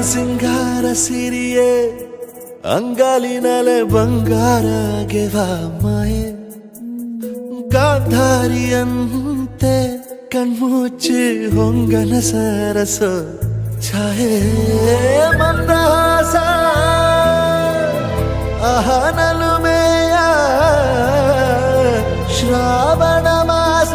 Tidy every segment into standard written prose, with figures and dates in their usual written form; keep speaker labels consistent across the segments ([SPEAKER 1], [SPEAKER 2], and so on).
[SPEAKER 1] ಸಿಂಗಾರ ಸಿರಿಯೇ ಅಂಗಾಲಿನಲೆ ಬಂಗಾರ ಗೆವಾ ಮಾಯೆ ಗಾಂಧಾರಿಯಂತೆ ಕಣ್ಮುಚ್ಚಿ ಹೊಂಗನ ಸರಸ ಛಾಯೆ ಮಂದಹಾಸ ಅಹನಲುಮೆಯ ಶ್ರಾವಣ ಮಾಸ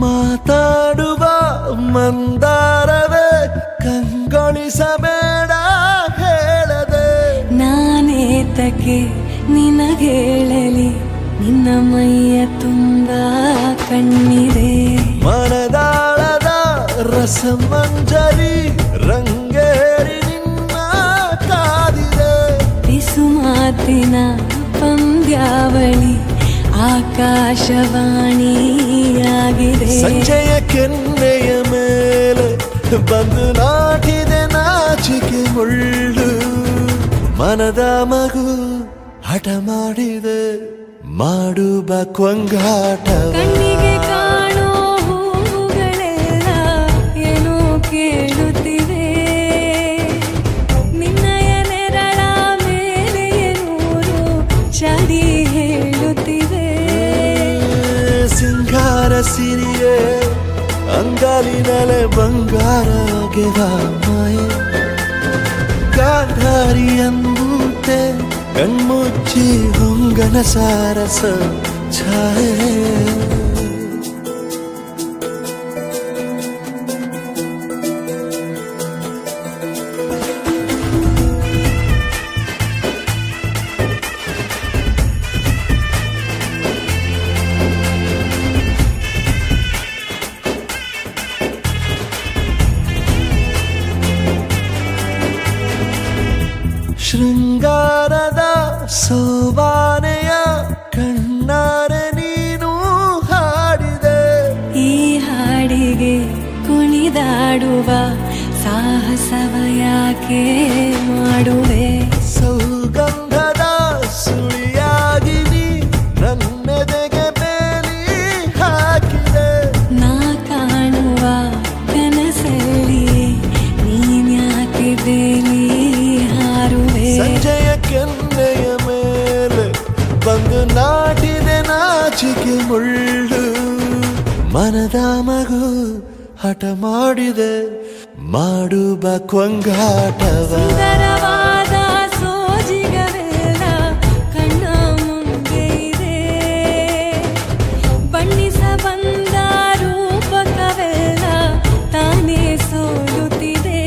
[SPEAKER 1] ಮಾತಾಡುವ ಮಂದಾರವೇ ಕಂಗೊಳಿಸಬೇಡ ಹೇಳದೆ
[SPEAKER 2] ನಾನೇತಕ್ಕೆ ನಿನಗೇಳಲಿ ನಿನ್ನ ಮೈಯ ತುಂಬ ಕಣ್ಣಿದೆ
[SPEAKER 1] ಮನದಾಳದ ರಸಮಂಜರಿ ರಂಗೇರಿ ನಿನ್ನ ಕಾದಿದೆ
[SPEAKER 2] ಬಿಸು ಮಾತಿನ ಪಂದ್ಯಾವಳಿ ಆಕಾಶವಾಣಿಯಾಗಿದೆ
[SPEAKER 1] ಸಂಜೆಯ ಕೆನ್ನೆಯ ಮೇಲೆ ಬಂದು ನಾಟಿದೆ ನಾಚಿಕೆ ಮುಳ್ಳು ಮನದ ಮಗು ಹಠ ಮಾಡಿದೆ ಮಾಡುವ ಕೊಂಗಾಟವ
[SPEAKER 2] ಕಣ್ಣಿಗೆ ಕಾಣೋ ಹೂಗಳೆಲ್ಲ ಏನೋ ಕೇಳುತ್ತಿವೆ ನಿನ್ನಯ ನೆರಳ ಮೇಲೆ ನೂರು ಚಾಡಿ ಹೇಳುತ್ತಿವೆ
[SPEAKER 1] ಸಿಂಗಾರ ಸಿರಿಯೇ ಅಂಗಾಲಿನಲೆ ಬಂಗಾರ ಗೆವಾ ಮಾಯೆ ಗಾಂಧಾರಿಯಂತೆ ಕಣ್ಮುಚ್ಚಿ ಹೊಂಗನ ಸಾರಸ ಛಾಯೆ ಶೃಂಗಾರದ ಸೋಬಾನೆಯ ಕಣ್ಣಾರೆ ನೀನು ಹಾಡಿದೆ
[SPEAKER 2] ಈ ಹಾಡಿಗೆ ಕುಣಿದಾಡುವ ಸಾಹಸವ ಯಾಕೆ ಮಾಡುವೆ
[SPEAKER 1] ಸೌಗಂಧದ ಸುಳಿಯಾಗಿ ನೀ ನನ್ನೆದೆಗೆ ಬೇಲಿ ಹಾಕಿದೆ
[SPEAKER 2] ನಾ ಕಾಣುವ ಕನಸಲ್ಲಿ ನೀನ್ಯಾಕೆ ಬೇಲಿ
[SPEAKER 1] ಸಂಜೆಯ ಕೆನ್ನೆಯ ಮೇಲೆ ಬಂದು ನಾಟಿದೆ ನಾಚಿಕೆ ಮುಳ್ಳು ಮನದ ಮಗು ಹಠ ಮಾಡಿದೆ ಮಾಡುವ ಕೊಂಗಾಟವ
[SPEAKER 2] ಸುಂದರವಾದ ಸೋಜಿಗವೆಲ್ಲ ಕಣ್ಣ ಮುಂದೆ ಇದೆ ಬಣ್ಣಿಸ ಬಂದ ರೂಪಕವೆಲ್ಲ ತಾನೇ ಸೋಲುತ್ತಿದೆ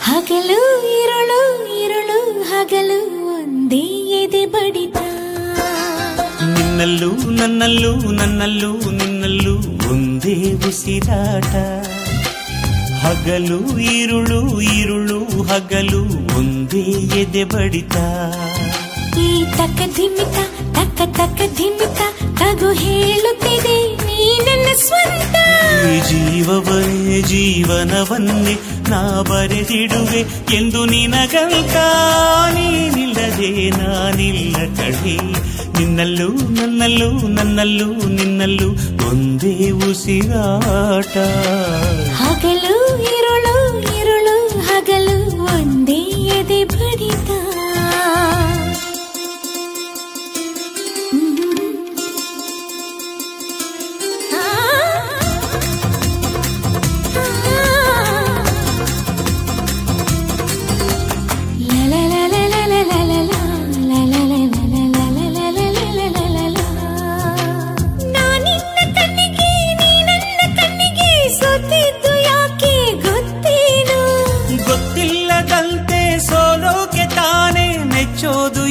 [SPEAKER 2] ಹಗಲು ಇರುಳು ಇರುಳು ಹಗಲು ಒಂದೇ ಎದೆ ಬಡಿತ
[SPEAKER 3] ನಿನ್ನಲ್ಲೂ ನನ್ನಲ್ಲೂ ನನ್ನಲ್ಲೂ ನಿನ್ನಲ್ಲೂ ಒಂದೇ ಉಸಿರಾಟ ಹಗಲು ಇರುಳು ಇರುಳು ಹಗಲು ಒಂದೇ ಎದೆ ಬಡಿತ
[SPEAKER 2] ಈ ತಕ್ಕ ಧಿಮಿತ ತಕ್ಕ ತಕ್ಕ ಧಿಮಿತ ತಗು ಹೇಳುತ್ತಿದೆ ನೀ ನನ್ನ ಸ್ವಂತ.
[SPEAKER 3] ಈ ಜೀವವನ್ನೇ ಜೀವನವನ್ನೇ ನಾ ಬರೆದಿಡುವೆ ಎಂದು ನಿನಗಂತ. ನೀನಿಲ್ಲದೆ ನಾನಿಲ್ಲ ಕಣೆ. ನಿನ್ನಲ್ಲೂ ನನ್ನಲ್ಲೂ ನನ್ನಲ್ಲೂ ನಿನ್ನಲ್ಲೂ ಒಂದೇ ಉಸಿರಾಟ.
[SPEAKER 2] ಹಗಲು ಇರುಳು ಇರುಳು ಹಗಲು ಒಂದೇ ಎದೆ ಬಡಿತ.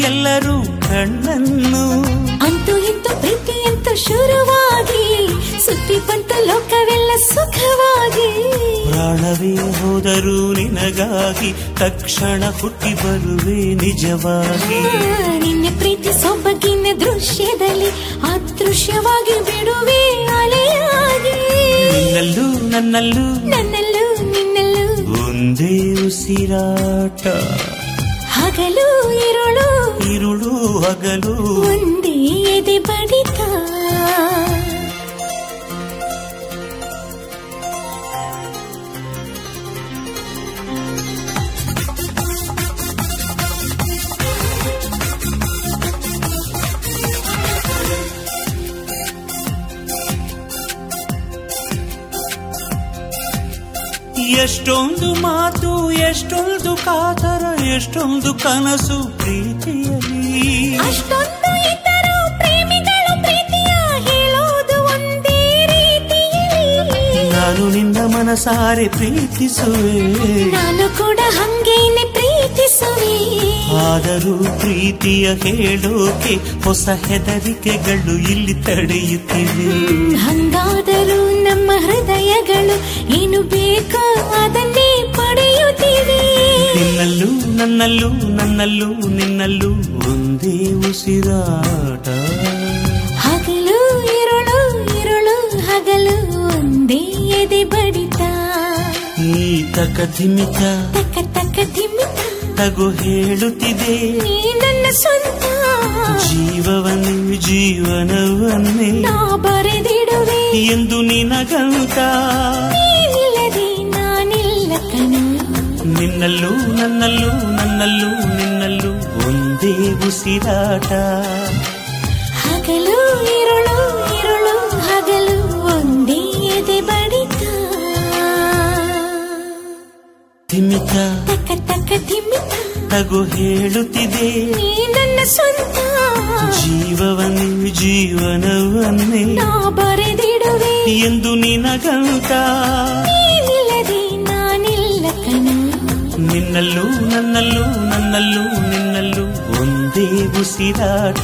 [SPEAKER 3] ಎಲ್ಲರೂ ಕಣ್ಣನ್ನು
[SPEAKER 2] ಅಂತೂ ಇಂತೂ ಪ್ರೀತಿಯಂತೂ ಶುರುವಾಗಿ ಸುತ್ತಿ ಬಂತು ಲೋಕವೆಲ್ಲ ಸುಖವಾಗಿ.
[SPEAKER 3] ಪ್ರಾಣವೇ ಹೋದರೂ ನಿನಗಾಗಿ ತಕ್ಷಣ ಹುಟ್ಟಿ ಬರುವೆ ನಿಜವಾಗಿ.
[SPEAKER 2] ನಿನ್ನ ಪ್ರೀತಿ ಸೊಬಗಿನ ದೃಶ್ಯದಲ್ಲಿ ಅದೃಶ್ಯವಾಗಿ ಬಿಡುವೆ ಅಲೆಯಾಗಿ.
[SPEAKER 3] ನಿನ್ನಲ್ಲೂ ನನ್ನಲ್ಲೂ
[SPEAKER 2] ನನ್ನಲ್ಲೂ ನಿನ್ನಲ್ಲೂ
[SPEAKER 3] ಒಂದೇ ಉಸಿರಾಟ.
[SPEAKER 2] ಹಗಲು ಇರುಳು
[SPEAKER 3] ಇರುಳು ಹಗಲು
[SPEAKER 2] ಒಂದೇ ಎದೆ ಬಡಿತ.
[SPEAKER 3] ಎಷ್ಟೊಂದು ಮಾತು ಎಷ್ಟೊಂದು ಕಾತರ ಎಷ್ಟೊಂದು ಕನಸು ಪ್ರೀತಿಯಲ್ಲಿ.
[SPEAKER 2] ಅಷ್ಟೊಂದು ಇದ್ದರೂ ಪ್ರೇಮಿಗಳು ಪ್ರೀತಿಯ ಹೇಳೋದು ಒಂದೇ ರೀತಿಯಲ್ಲಿ.
[SPEAKER 3] ನಾನು ನಿನ್ನ ಮನಸಾರೆ ಪ್ರೀತಿಸುವೆ,
[SPEAKER 2] ನಾನು ಕೂಡ ಹಂಗೇನೆ ಪ್ರೀತಿಸುವೆ.
[SPEAKER 3] ಆದರೂ ಪ್ರೀತಿಯ ಹೇಳೋಕೆ ಹೊಸ ಹೆದರಿಕೆಗಳು ಇಲ್ಲಿ ತಡೆಯುತ್ತಿವೆ.
[SPEAKER 2] ಹಂಗಾದರೂ ನಮ್ಮ ಹೃದಯಗಳು ಏನು ಬೇಕೋ ಅದನ್ನೇ ಪಡೆಯುತ್ತಿವೆ.
[SPEAKER 3] ನಿನ್ನಲ್ಲೂ ನನ್ನಲ್ಲೂ ನನ್ನಲ್ಲೂ ನಿನ್ನಲ್ಲೂ ಒಂದೇ ಉಸಿರಾಟ.
[SPEAKER 2] ಹಗಲು ಇರುಳು ಇರುಳು ಹಗಲು ಒಂದೇ ಎದೆ ಬಡಿತ.
[SPEAKER 3] ಈ ತಕ ಧಿಮಿತ
[SPEAKER 2] ತಕ್ಕ ತಕ್ಕ ಧಿಮಿತ
[SPEAKER 3] ತಗು ಹೇಳುತ್ತಿದೆ
[SPEAKER 2] ನೀ ನನ್ನ ಸ್ವಂತ.
[SPEAKER 3] ಜೀವವನ್ನೇ ಜೀವನವನ್ನೇ
[SPEAKER 2] ನಾ ಬರೆದಿಡುವೆ
[SPEAKER 3] ಎಂದು ನಿನಗಂತ.
[SPEAKER 2] ನೀನಿಲ್ಲದೆ ನಾನಿಲ್ಲ ಕಣ.
[SPEAKER 3] ನಿನ್ನಲ್ಲೂ ನನ್ನಲ್ಲೂ ನನ್ನಲ್ಲೂ ನಿನ್ನಲ್ಲೂ ಒಂದೇ ಉಸಿರಾಟ.
[SPEAKER 2] ಹಗಲು ಇರುಳು ಇರುಳು ಹಗಲು ಒಂದೇ ಎದೆ ಬಡಿತ.
[SPEAKER 3] ಧಿಮಿತ
[SPEAKER 2] ತಕ್ಕ ತಕ್ಕ ಧಿಮಿತ
[SPEAKER 3] ತಗು ಹೇಳುತ್ತಿದೆ
[SPEAKER 2] ನೀ ನನ್ನ ಸ್ವಂತ.
[SPEAKER 3] ಜೀವವನ್ನೇ ಜೀವನವನ್ನೇ
[SPEAKER 2] ನಾ ಬರೆದಿಡುವೆ
[SPEAKER 3] ಎಂದು ನಿನಗಂತ.
[SPEAKER 2] ನೀನಿಲ್ಲದೆ ನಾನಿಲ್ಲ ಕಣ.
[SPEAKER 3] ನಿನ್ನಲ್ಲೂ ನನ್ನಲ್ಲೂ ನನ್ನಲ್ಲೂ ನಿನ್ನಲ್ಲೂ ಒಂದೇ ಉಸಿರಾಟ.